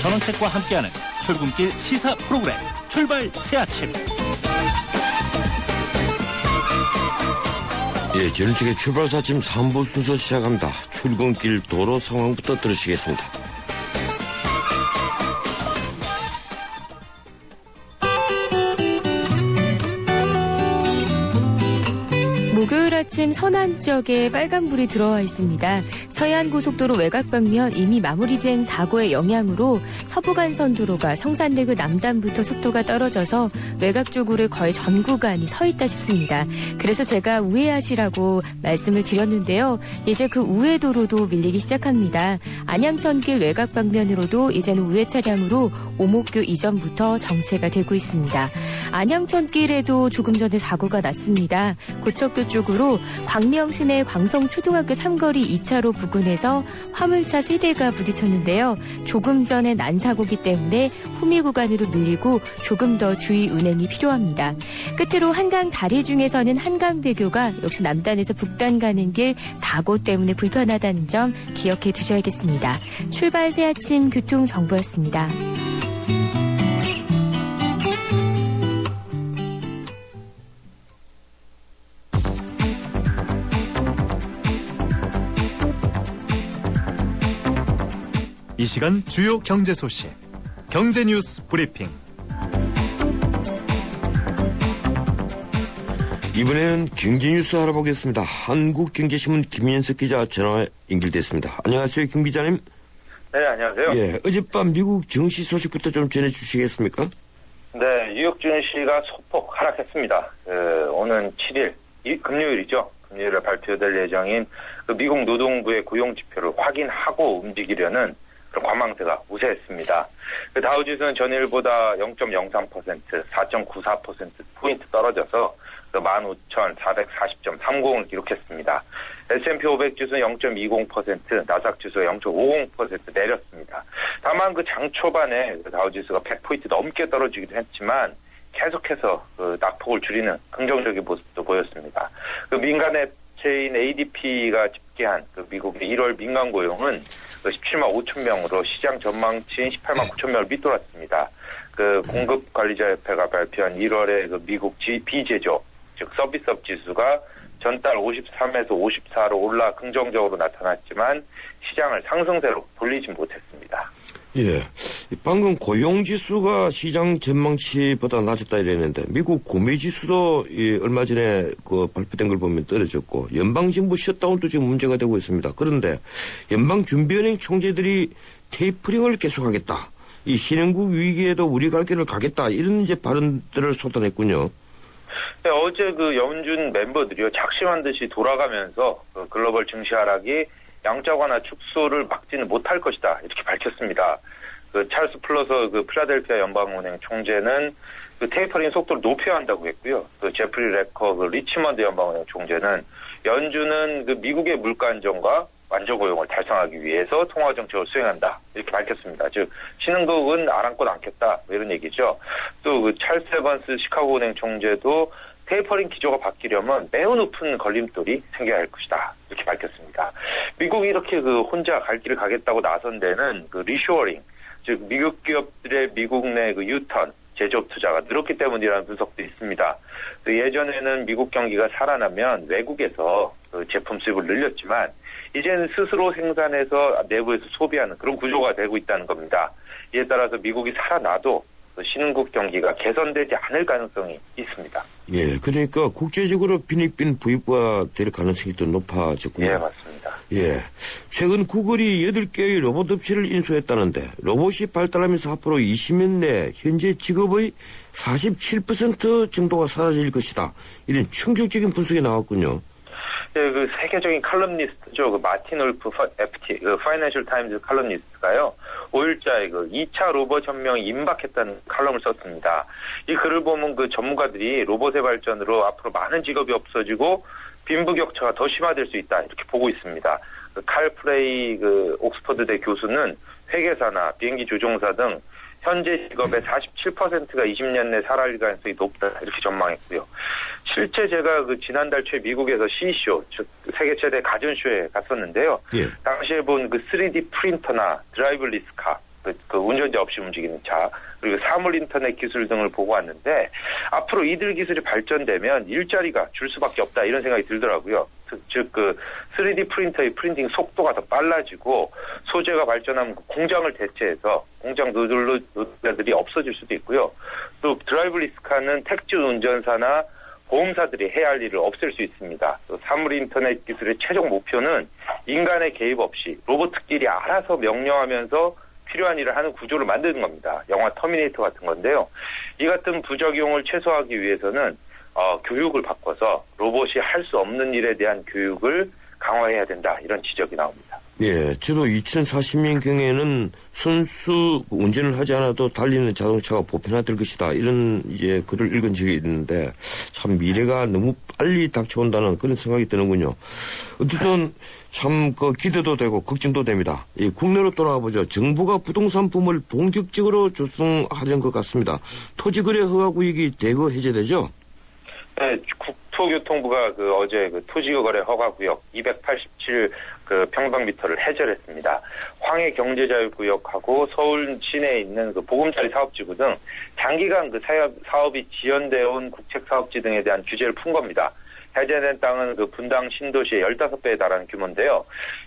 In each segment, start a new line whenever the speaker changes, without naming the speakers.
전원책과 함께하는 출근길 시사 프로그램 출발 새아침.
예, 전원책의 출발 새아침 3부 순서 시작합니다. 출근길 도로 상황부터 들으시겠습니다.
목요일 아침 서남 지역에 빨간불이 들어와 있습니다. 서해안고속도로 외곽 방면 이미 마무리된 사고의 영향으로 서부간선도로가 성산대교 남단부터 속도가 떨어져서 외곽 쪽으로 거의 전 구간이 서 있다 싶습니다. 그래서 제가 우회하시라고 말씀을 드렸는데요. 이제 그 우회도로도 밀리기 시작합니다. 안양천길 외곽 방면으로도 이제는 우회 차량으로 오목교 이전부터 정체가 되고 있습니다. 안양천길에도 조금 전에 사고가 났습니다. 고척교 쪽으로 광명시내 광성초등학교 삼거리 2차로 부근에서 화물차 3대가 부딪혔는데요. 조금 전에 난 사고기 때문에 후미 구간으로 밀리고 조금 더 주의 운행이 필요합니다. 끝으로 한강 다리 중에서는 한강대교가 역시 남단에서 북단 가는 길 사고 때문에 불편하다는 점 기억해 두셔야겠습니다. 출발 새아침 교통정보였습니다.
이 시간 주요 경제 소식, 경제 뉴스 브리핑.
이번에는 경제 뉴스 알아보겠습니다. 한국경제신문 김현석 기자 전화 연결됐습니다. 안녕하세요, 김 기자님.
네, 안녕하세요.
예, 어젯밤 미국 증시 소식부터 좀 전해주시겠습니까?
네, 뉴욕 증시가 소폭 하락했습니다. 오는 7일, 금요일이죠. 금요일에 발표될 예정인 미국 노동부의 고용 지표를 확인하고 움직이려는 그런 관망세가 우세했습니다. 다우지수는 전일보다 0.03%, 4.94%포인트 떨어져서 15,440.30을 기록했습니다. S&P 500 지수는 0.20%, 나스닥 지수가 0.50% 내렸습니다. 다만 장 초반에 다우지수가 100포인트 넘게 떨어지기도 했지만 계속해서 낙폭을 줄이는 긍정적인 모습도 보였습니다. 민간 업체인 ADP가 집계한 미국의 1월 민간 고용은 17만 5천 명으로 시장 전망치인 18만 9천 명을 밑돌았습니다. 공급관리자협회가 발표한 1월의 미국 비제조, 즉 서비스업 지수가 전달 53에서 54로 올라 긍정적으로 나타났지만 시장을 상승세로 돌리지 못했습니다.
예, 방금 고용지수가 시장 전망치보다 낮았다 이랬는데 미국 구매지수도 얼마 전에 발표된 걸 보면 떨어졌고 연방정부 셧다운도 지금 문제가 되고 있습니다. 그런데 연방준비은행 총재들이 테이퍼링을 계속하겠다. 이 신흥국 위기에도 우리 갈 길을 가겠다. 이런 이제 발언들을 쏟아냈군요.
네, 어제 연준 멤버들이요 작심한 듯이 돌아가면서 글로벌 증시 하락이 양적 완화 축소를 막지는 못할 것이다 이렇게 밝혔습니다. 찰스 플러서 필라델피아 연방은행 총재는 테이퍼링 속도를 높여야 한다고 했고요. 제프리 레커 리치먼드 연방은행 총재는 연준은 미국의 물가 안정과 완전 고용을 달성하기 위해서 통화 정책을 수행한다 이렇게 밝혔습니다. 즉 신흥국은 아랑곳 않겠다 이런 얘기죠. 또 찰스 에번스 시카고은행 총재도 테이퍼링 기조가 바뀌려면 매우 높은 걸림돌이 생겨야 할 것이다 이렇게 밝혔습니다. 미국이 이렇게 혼자 갈 길을 가겠다고 나선 데는 리쇼어링, 즉 미국 기업들의 미국 내 유턴, 제조업 투자가 늘었기 때문이라는 분석도 있습니다. 예전에는 미국 경기가 살아나면 외국에서 제품 수입을 늘렸지만 이제는 스스로 생산해서 내부에서 소비하는 그런 구조가 되고 있다는 겁니다. 이에 따라서 미국이 살아나도 신흥국 경기가 개선되지 않을 가능성이 있습니다.
예, 그러니까 국제적으로 빈익빈 부입과 될 가능성이 더 높아졌군요.
예, 맞습니다.
예, 최근 구글이 8개의 로봇 업체를 인수했다는데 로봇이 발달하면서 앞으로 20년 내 현재 직업의 47% 정도가 사라질 것이다. 이런 충격적인 분석이 나왔군요.
네, 세계적인 칼럼니스트죠. 마틴 울프 FT, 파이낸셜 타임즈 칼럼니스트가요. 5일자에 2차 로봇 혁명이 임박했다는 칼럼을 썼습니다. 이 글을 보면 전문가들이 로봇의 발전으로 앞으로 많은 직업이 없어지고 빈부격차가 더 심화될 수 있다 이렇게 보고 있습니다. 칼 프레이 옥스퍼드대 교수는 회계사나 비행기 조종사 등 현재 직업의 47%가 20년 내 사라질 가능성이 높다 이렇게 전망했고요. 실제 제가 지난달 초 미국에서 CECO, 즉 세계 최대 가전쇼에 갔었는데요.
예.
당시에 본 3D 프린터나 드라이브리스 카, 그 운전자 없이 움직이는 차, 그리고 사물 인터넷 기술 등을 보고 왔는데 앞으로 이들 기술이 발전되면 일자리가 줄 수밖에 없다 이런 생각이 들더라고요. 즉 그 3D 프린터의 프린팅 속도가 더 빨라지고 소재가 발전하면 그 공장을 대체해서 공장 노동자들이 없어질 수도 있고요. 또 드라이브리스 카는 택지 운전사나 보험사들이 해야 할 일을 없앨 수 있습니다. 또 사물 인터넷 기술의 최종 목표는 인간의 개입 없이 로봇끼리 알아서 명령하면서 필요한 일을 하는 구조를 만드는 겁니다. 영화 터미네이터 같은 건데요. 이 같은 부작용을 최소화하기 위해서는 교육을 바꿔서 로봇이 할 수 없는 일에 대한 교육을 강화해야 된다. 이런 지적이 나옵니다.
예, 저도 2040년경에는 선수 운전을 하지 않아도 달리는 자동차가 보편화될 것이다. 이런 이제 글을 읽은 적이 있는데 참 미래가 너무 빨리 닥쳐온다는 그런 생각이 드는군요. 어쨌든 참 그 기대도 되고 걱정도 됩니다. 이 국내로 돌아와 보죠. 정부가 부동산 붐을 본격적으로 조성하려는 것 같습니다. 토지거래 허가 구역이 대거 해제되죠?
네, 국토교통부가 어제 토지거래 허가구역 287 평방미터를 해제를 했습니다. 황해 경제자유구역하고 서울 시내에 있는 보금자리 사업지구 등 장기간 사업이 지연되어 온 국책사업지 등에 대한 규제를 푼 겁니다. 해제된 땅은 분당 신도시의 15배에 달하는 규모인데요.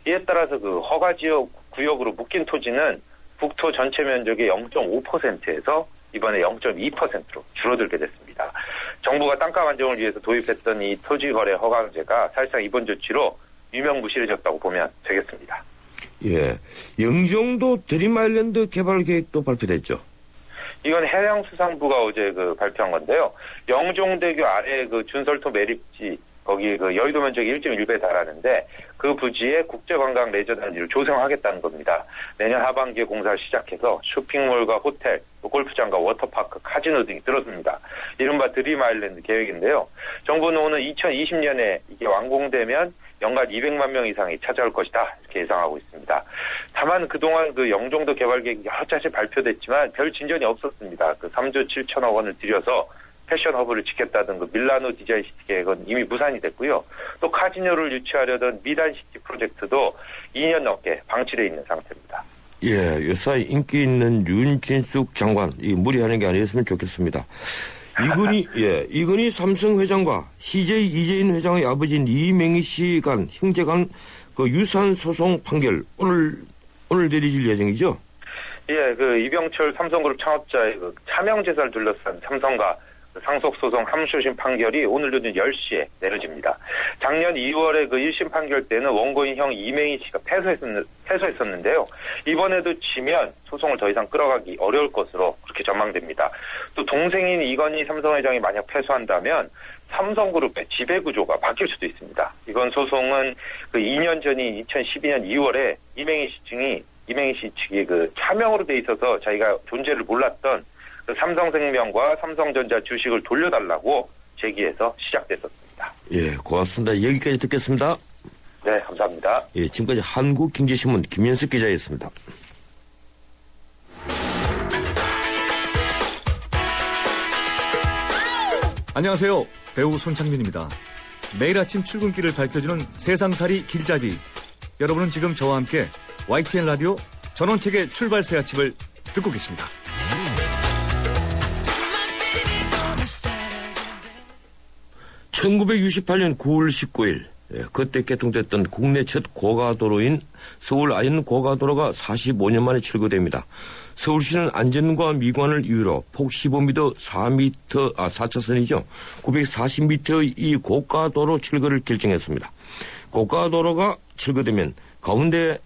이에 따라서 허가지역 구역으로 묶인 토지는 국토 전체 면적의 0.5%에서 이번에 0.2%로 줄어들게 됐습니다. 정부가 땅값 안정을 위해서 도입했던 이 토지거래 허가제가 사실상 이번 조치로 유명무실해졌다고 보면 되겠습니다.
예, 영종도 드림아일랜드 개발 계획도 발표됐죠.
이건 해양수산부가 어제 발표한 건데요. 영종대교 아래 준설토 매립지 거기 여의도 면적이 1.1배에 달하는데 그 부지에 국제관광 레저 단지를 조성하겠다는 겁니다. 내년 하반기에 공사를 시작해서 쇼핑몰과 호텔, 골프장과 워터파크, 카지노 등이 들어섭니다. 이른바 드림 아일랜드 계획인데요. 정부는 오늘 2020년에 이게 완공되면 연간 200만 명 이상이 찾아올 것이다 이렇게 예상하고 있습니다. 다만 그동안 영종도 개발 계획이 여러 차례 발표됐지만 별 진전이 없었습니다. 3조 7천억 원을 들여서 패션 허브를 짓겠다던 밀라노 디자인시티 계획은 이미 무산이 됐고요. 또 카지노를 유치하려던 미란시티 프로젝트도 2년 넘게 방치되어 있는 상태입니다.
예, 요사이 인기 있는 윤진숙 장관, 무리하는 게 아니었으면 좋겠습니다. 이건희 삼성 회장과 CJ 이재인 회장의 아버지인 이맹희 씨 간 형제 간 유산 소송 판결 오늘 내려질 예정이죠?
예, 이병철 삼성그룹 창업자의 차명재산을 둘러싼 삼성과 상속소송 함수심 판결이 오늘 늦은 10시에 내려집니다. 작년 2월에 1심 판결 때는 원고인 형 이맹희 씨가 패소했었는데요. 이번에도 지면 소송을 더 이상 끌어가기 어려울 것으로 그렇게 전망됩니다. 또 동생인 이건희 삼성 회장이 만약 패소한다면 삼성그룹의 지배구조가 바뀔 수도 있습니다. 이번 소송은 2년 전인 2012년 2월에 이맹희 씨 측이 차명으로 돼 있어서 자기가 존재를 몰랐던 삼성생명과 삼성전자 주식을 돌려달라고 제기해서 시작됐었습니다.
예, 고맙습니다. 여기까지 듣겠습니다.
네, 감사합니다.
예, 지금까지 한국경제신문 김현석 기자였습니다.
안녕하세요. 배우 손창민입니다. 매일 아침 출근길을 밝혀주는 세상살이 길잡이. 여러분은 지금 저와 함께 YTN 라디오 전원책의 출발 새 아침을 듣고 계십니다.
(1968년 9월 19일) 그때 개통됐던 국내 첫 고가도로인 서울 아현 고가도로가 45년 만에 철거됩니다. 서울시는 안전과 미관을 이유로 폭 15m 4차선이죠. 940m의 이 고가도로 철거를 결정했습니다. 고가도로가 철거되면 가운데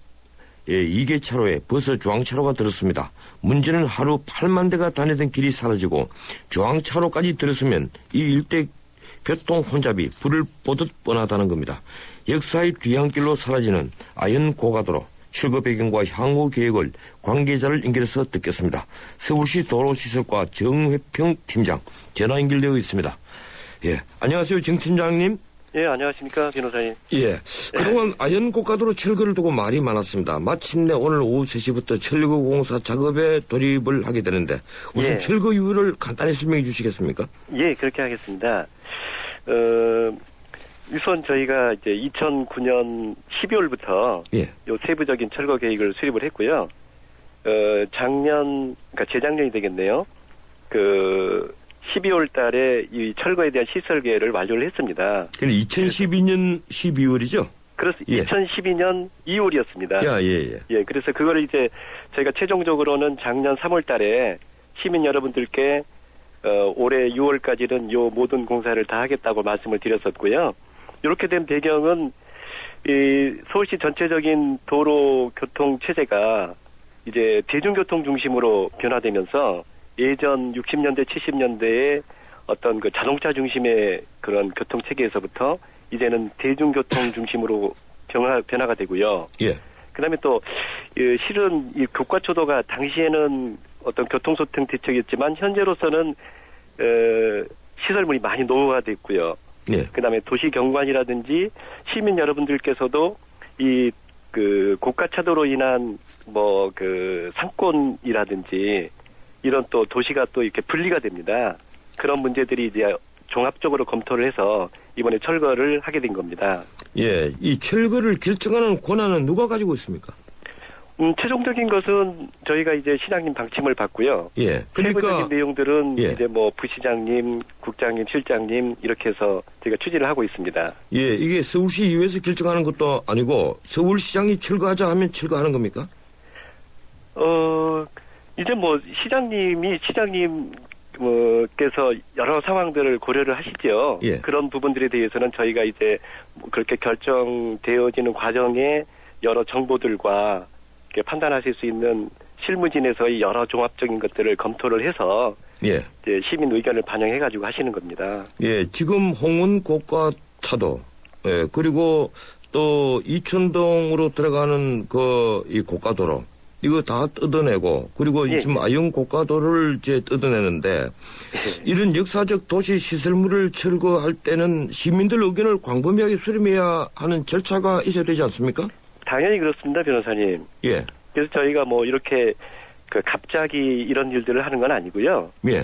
2개 차로에 버스 중앙차로가 들었습니다. 문제는 하루 8만 대가 다니던 길이 사라지고 중앙차로까지 들었으면 이 일대 교통 혼잡이 불을 보듯 뻔하다는 겁니다. 역사의 뒤안길로 사라지는 아현 고가도로 철거 배경과 향후 계획을 관계자를 연결해서 듣겠습니다. 서울시 도로시설과 정회평 팀장 전화 연결되어 있습니다. 예, 안녕하세요, 정 팀장님.
예, 안녕하십니까, 변호사님.
예, 그동안 아현 고가도로 철거를 두고 말이 많았습니다. 마침내 오늘 오후 3시부터 철거 공사 작업에 돌입을 하게 되는데 우선 철거 이유를 간단히 설명해 주시겠습니까?
예, 그렇게 하겠습니다. 우선 저희가 이제 2009년 12월부터 요 세부적인 철거 계획을 수립을 했고요. 그러니까 재작년이 되겠네요. 12월 달에 이 철거에 대한 시설 계획을 완료를 했습니다.
그럼 2012년 12월이죠?
그래서
예.
2012년 2월이었습니다.
예.
그래서 그거를 이제 저희가 최종적으로는 작년 3월 달에 시민 여러분들께 올해 6월까지는 요 모든 공사를 다 하겠다고 말씀을 드렸었고요. 이렇게 된 배경은 이 서울시 전체적인 도로 교통 체제가 이제 대중교통 중심으로 변화되면서 예전 60년대, 70년대의 어떤 그 자동차 중심의 그런 교통 체계에서부터 이제는 대중교통 중심으로 변화가 되고요.
예.
그다음에 또 실은 이 교과초도가 당시에는 어떤 교통소통 대책이었지만 현재로서는 시설물이 많이 노후화됐고요.
예.
그다음에 도시경관이라든지 시민 여러분들께서도 이 고가차도로 인한 상권이라든지 이런 또 도시가 또 이렇게 분리가 됩니다. 그런 문제들이 이제 종합적으로 검토를 해서 이번에 철거를 하게 된 겁니다.
예. 이 철거를 결정하는 권한은 누가 가지고 있습니까?
최종적인 것은 저희가 이제 시장님 방침을 받고요.
예.
세부적인 내용들은
예.
이제 부시장님, 국장님, 실장님 이렇게 해서 저희가 추진을 하고 있습니다.
예. 이게 서울시의회에서 결정하는 것도 아니고 서울시장이 철거하자 하면 철거하는 겁니까?
이제 시장님께서 여러 상황들을 고려를 하시죠.
예.
그런 부분들에 대해서는 저희가 이제 그렇게 결정되어지는 과정에 여러 정보들과 이렇게 판단하실 수 있는 실무진에서의 여러 종합적인 것들을 검토를 해서
예.
이제 시민 의견을 반영해가지고 하시는 겁니다.
예. 지금 홍은 고가차도, 예. 그리고 또 이천동으로 들어가는 이 고가도로, 이거 다 뜯어내고, 그리고
예.
지금 아영 고가도로를 이제 뜯어내는데, 이런 역사적 도시 시설물을 철거할 때는 시민들 의견을 광범위하게 수렴해야 하는 절차가 있어야 되지 않습니까?
당연히 그렇습니다, 변호사님.
예.
그래서 저희가 이렇게 갑자기 이런 일들을 하는 건 아니고요.
예.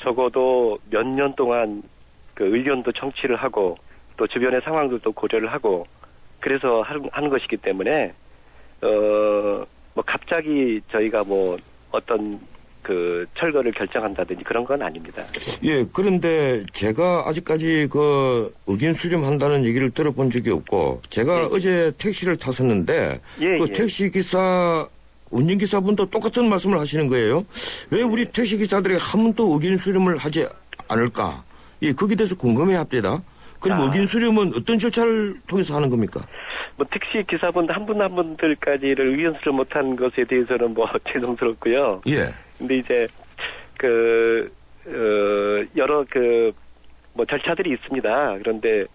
적어도 몇 년 동안 의견도 청취를 하고 또 주변의 상황들도 고려를 하고 그래서 하는 것이기 때문에 갑자기 저희가 어떤 철거를 결정한다든지 그런 건 아닙니다.
예, 그런데 제가 아직까지 의견 수렴한다는 얘기를 들어본 적이 없고, 제가
예.
어제 택시를 탔었는데,
예.
택시기사, 운전기사분도 똑같은 말씀을 하시는 거예요. 왜 우리 택시기사들이 한 번도 의견 수렴을 하지 않을까? 예, 거기에 대해서 궁금해 합니다. 그럼 의견 수렴은 어떤 절차를 통해서 하는 겁니까?
택시 기사분 한 분 한 분들까지를 의견 수렴 못한 것에 대해서는 죄송스럽고요.
예.
근데 이제 여러 절차들이 있습니다. 그런데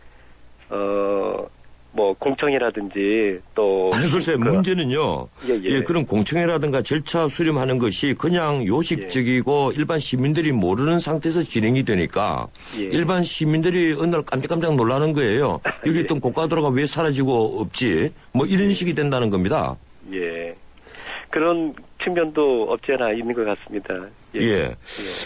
공청회라든지 또
아니, 글쎄, 문제는요.
예.
그런 공청회라든가 절차 수렴하는 것이 그냥 요식적이고 일반 시민들이 모르는 상태에서 진행이 되니까
예.
일반 시민들이 어느 날 깜짝깜짝 놀라는 거예요. 여기 있던 고가도로가 왜 사라지고 없지? 이런 식이 된다는 겁니다.
예. 그런 측면도 없지 않아 있는 것 같습니다.
예.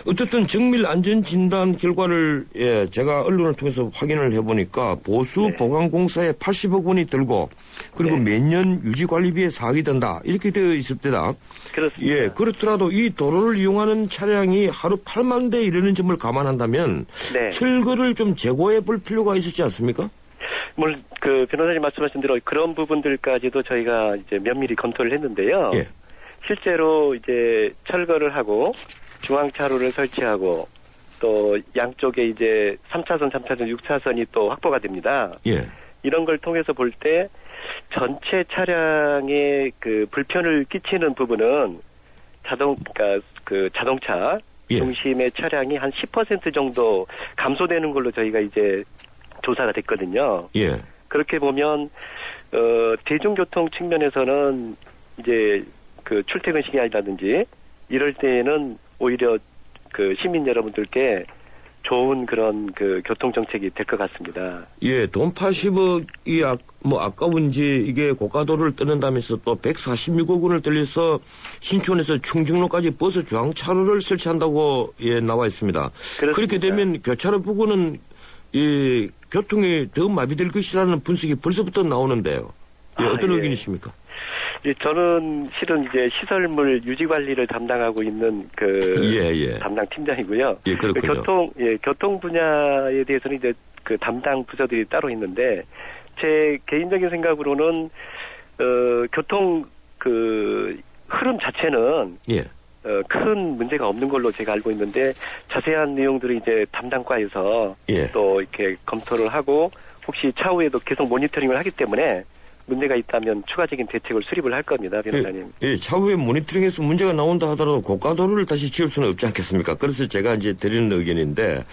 어쨌든 정밀 안전 진단 결과를 제가 언론을 통해서 확인을 해보니까 보수 보강공사에 80억 원이 들고 그리고 매년 유지 관리비에 4억이 든다 이렇게 되어 있을 때다.
그렇습니다.
예. 그렇더라도 이 도로를 이용하는 차량이 하루 8만 대 이르는 점을 감안한다면
네.
철거를 좀 제고해 볼 필요가 있었지 않습니까?
물론 변호사님 말씀하신 대로 그런 부분들까지도 저희가 이제 면밀히 검토를 했는데요.
예.
실제로 이제 철거를 하고 중앙차로를 설치하고 또 양쪽에 이제 3차선, 3차선, 6차선이 또 확보가 됩니다.
예.
이런 걸 통해서 볼 때 전체 차량에 불편을 끼치는 부분은 자동차
예.
중심의 차량이 한 10% 정도 감소되는 걸로 저희가 이제 조사가 됐거든요.
예.
그렇게 보면 대중교통 측면에서는 이제 출퇴근 시간이라든지 이럴 때에는 오히려 시민 여러분들께 좋은 그런 교통 정책이 될 것 같습니다.
예, 돈 80억이 아까운지 이게 고가도로를 뜯는다면서 또 146억 원을 들여서 신촌에서 충정로까지 버스 중앙차로를 설치한다고 나와 있습니다.
그렇습니다.
그렇게 되면 교차로 부근은 이 교통이 더 마비될 것이라는 분석이 벌써부터 나오는데요. 어떤 의견이십니까?
예, 저는 실은 이제 시설물 유지 관리를 담당하고 있는 담당 팀장이고요.
예, 그렇군요.
교통 분야에 대해서는 이제 그 담당 부서들이 따로 있는데 제 개인적인 생각으로는 교통 그 흐름 자체는 큰 문제가 없는 걸로 제가 알고 있는데 자세한 내용들을 이제 담당과에서 또 이렇게 검토를 하고 혹시 차후에도 계속 모니터링을 하기 때문에 문제가 있다면 추가적인 대책을 수립을 할 겁니다, 변호사님.
차후에 모니터링에서 문제가 나온다 하더라도 고가도로를 다시 지을 수는 없지 않겠습니까? 그래서 제가 이제 드리는 의견인데,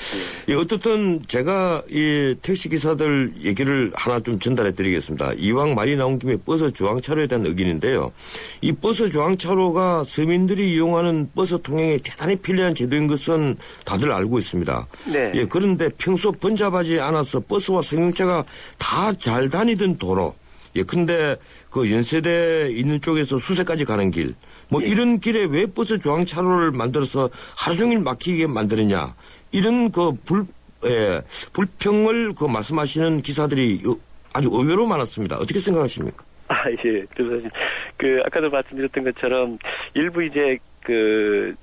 어떻든 제가 이 택시 기사들 얘기를 하나 좀 전달해 드리겠습니다. 이왕 말이 나온 김에 버스 중앙차로에 대한 의견인데요. 이 버스 중앙차로가 서민들이 이용하는 버스 통행에 대단히 편리한 제도인 것은 다들 알고 있습니다.
네.
그런데 평소 번잡하지 않아서 버스와 승용차가 다 잘 다니던 도로, 근데 그 연세대 있는 쪽에서 수세까지 가는 길, 이런 길에 왜 버스 중앙차로를 만들어서 하루 종일 막히게 만드느냐, 이런 불평을 말씀하시는 기사들이 아주 의외로 많았습니다. 어떻게 생각하십니까?
그래서 아까도 말씀드렸던 것처럼 일부 이제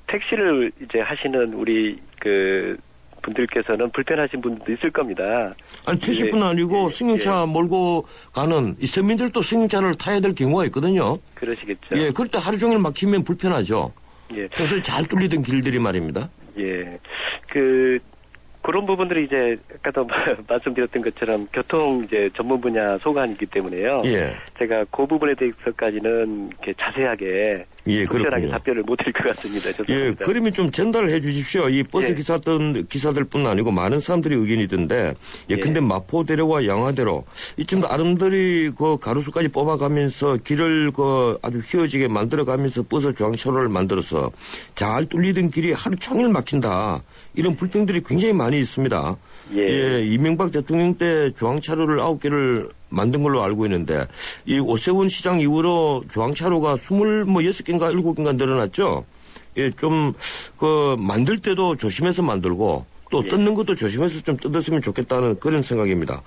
택시를 이제 하시는 우리 분들께서는 불편하신 분들도 있을 겁니다.
아니, 택시뿐 아니고 승용차 몰고 가는 이 서민들도 승용차를 타야 될 경우가 있거든요.
그러시겠죠.
그럴 때 하루 종일 막히면 불편하죠. 그래서 잘 뚫리던 길들이 말입니다.
그런 부분들이 이제 아까도 말씀드렸던 것처럼 교통 이제 전문 분야 소관이기 때문에요. 제가 그 부분에 대해서까지는 이렇게 자세하게 적절하게 답변을 못 드릴 것 같습니다. 죄송합니다.
그러면 좀 전달해 주십시오. 이 버스 기사들뿐 아니고 많은 사람들이 의견이던데, 근데 마포대로와 양화대로 이쯤 아름드리 가로수까지 뽑아가면서 길을 아주 휘어지게 만들어가면서 버스 중앙차로를 만들어서 잘 뚫리던 길이 하루 종일 막힌다. 이런 불평들이 굉장히 많이 있습니다. 이명박 대통령 때 중앙차로를 9개를 만든 걸로 알고 있는데, 이 오세훈 시장 이후로 중앙차로가 26개인가 7개인가 늘어났죠? 만들 때도 조심해서 만들고, 또 뜯는 것도 조심해서 좀 뜯었으면 좋겠다는 그런 생각입니다.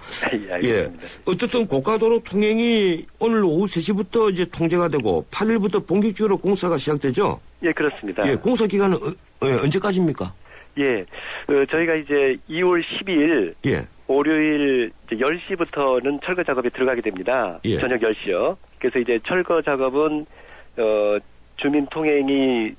어쨌든 고가도로 통행이 오늘 오후 3시부터 이제 통제가 되고, 8일부터 본격적으로 공사가 시작되죠?
그렇습니다.
공사 기간은 언제까지입니까?
저희가 이제 2월 12일 월요일 10시부터는 철거 작업에 들어가게 됩니다. 저녁 10시요. 그래서 이제 철거 작업은 주민 통행이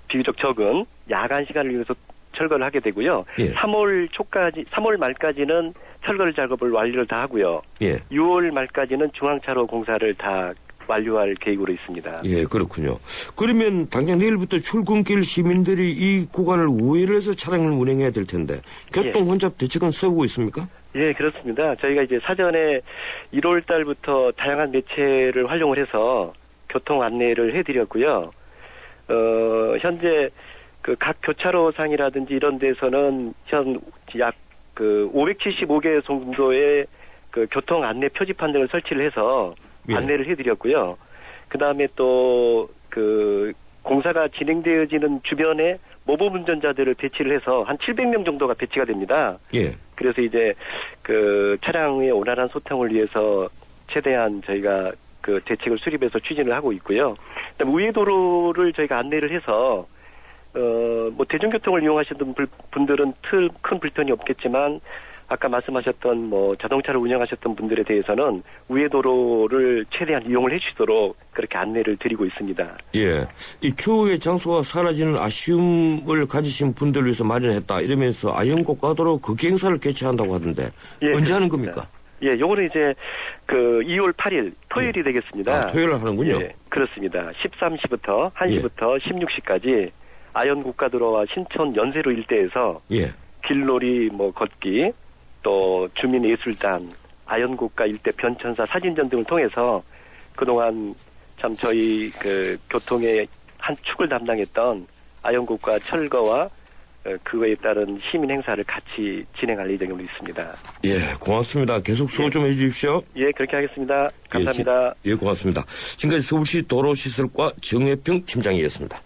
비교적 적은 야간 시간을 이용해서 철거를 하게 되고요. 3월 말까지는 철거 작업을 완료를 다 하고요. 6월 말까지는 중앙차로 공사를 다 완료할 계획으로 있습니다.
그렇군요. 그러면 당장 내일부터 출근길 시민들이 이 구간을 우회를 해서 차량을 운행해야 될 텐데 교통 혼잡 대책은 세우고 있습니까?
그렇습니다. 저희가 이제 사전에 1월 달부터 다양한 매체를 활용을 해서 교통 안내를 해드렸고요. 현재 각 교차로상이라든지 이런 데서는 약 575개 정도의 교통 안내 표지판 등을 설치를 해서 안내를 해드렸고요. 그 다음에 또 공사가 진행되어지는 주변에 모범 운전자들을 배치를 해서 한 700명 정도가 배치가 됩니다. 그래서 이제 차량의 원활한 소통을 위해서 최대한 저희가 대책을 수립해서 추진을 하고 있고요. 그다음에 우회도로를 저희가 안내를 해서 대중교통을 이용하시던 분들은 큰 불편이 없겠지만 아까 말씀하셨던 자동차를 운영하셨던 분들에 대해서는 우회도로를 최대한 이용을 해주시도록 그렇게 안내를 드리고 있습니다.
이 추억의 장소가 사라지는 아쉬움을 가지신 분들을 위해서 마련했다 이러면서 아현고가도로 극기 행사를 개최한다고 하던데 언제 하는 겁니까?
요거는 이제 2월 8일 토요일이 되겠습니다.
토요일 하는군요.
그렇습니다. 13시부터 1시부터 16시까지 아현고가도로와 신촌 연세로 일대에서 길놀이 걷기 또 주민예술단, 아현고가 일대 변천사 사진전 등을 통해서 그동안 참 저희 교통의 한 축을 담당했던 아현고가 철거와 그거에 따른 시민 행사를 같이 진행할 예정으로 있습니다.
고맙습니다. 계속 수고 좀 해주십시오.
그렇게 하겠습니다. 감사합니다.
고맙습니다. 지금까지 서울시 도로시설과 정혜평 팀장이었습니다.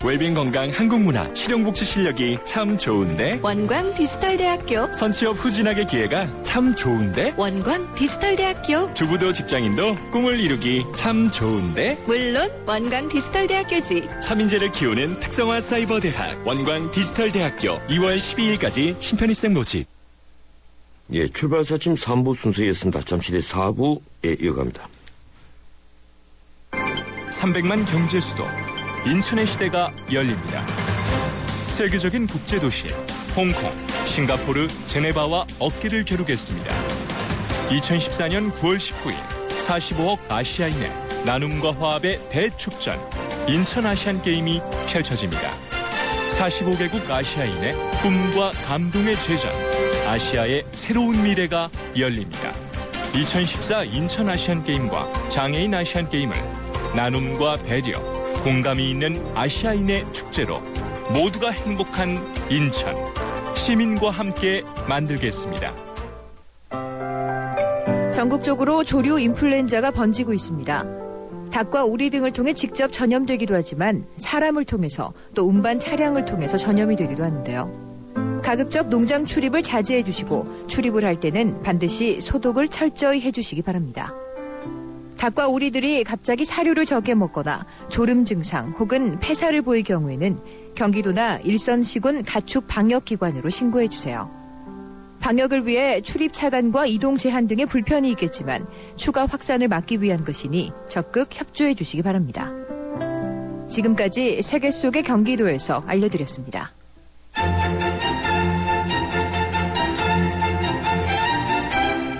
웰빙 건강 한국문화 실용복지 실력이 참 좋은데
원광 디지털대학교
선취업 후진학의 기회가 참 좋은데
원광 디지털대학교
주부도 직장인도 꿈을 이루기 참 좋은데
물론 원광 디지털대학교지.
차민재를 키우는 특성화 사이버대학 원광 디지털대학교 2월 12일까지 신편입생 모집.
예, 출발사 아침 3부 순서였습니다. 잠시 뒤 4부에 이어갑니다.
300만 경제 수도 인천의 시대가 열립니다. 세계적인 국제도시 홍콩, 싱가포르, 제네바와 어깨를 겨루겠습니다. 2014년 9월 19일 45억 아시아인의 나눔과 화합의 대축전 인천 아시안게임이 펼쳐집니다. 45개국 아시아인의 꿈과 감동의 제전 아시아의 새로운 미래가 열립니다. 2014 인천 아시안게임과 장애인 아시안게임을 나눔과 배려, 공감이 있는 아시아인의 축제로 모두가 행복한 인천, 시민과 함께 만들겠습니다.
전국적으로 조류 인플루엔자가 번지고 있습니다. 닭과 오리 등을 통해 직접 전염되기도 하지만 사람을 통해서 또 운반 차량을 통해서 전염이 되기도 하는데요. 가급적 농장 출입을 자제해 주시고 출입을 할 때는 반드시 소독을 철저히 해주시기 바랍니다. 닭과 오리들이 갑자기 사료를 적게 먹거나 졸음 증상 혹은 폐사를 보일 경우에는 경기도나 일선시군 가축 방역기관으로 신고해 주세요. 방역을 위해 출입 차단과 이동 제한 등의 불편이 있겠지만 추가 확산을 막기 위한 것이니 적극 협조해 주시기 바랍니다. 지금까지 세계 속의 경기도에서 알려드렸습니다.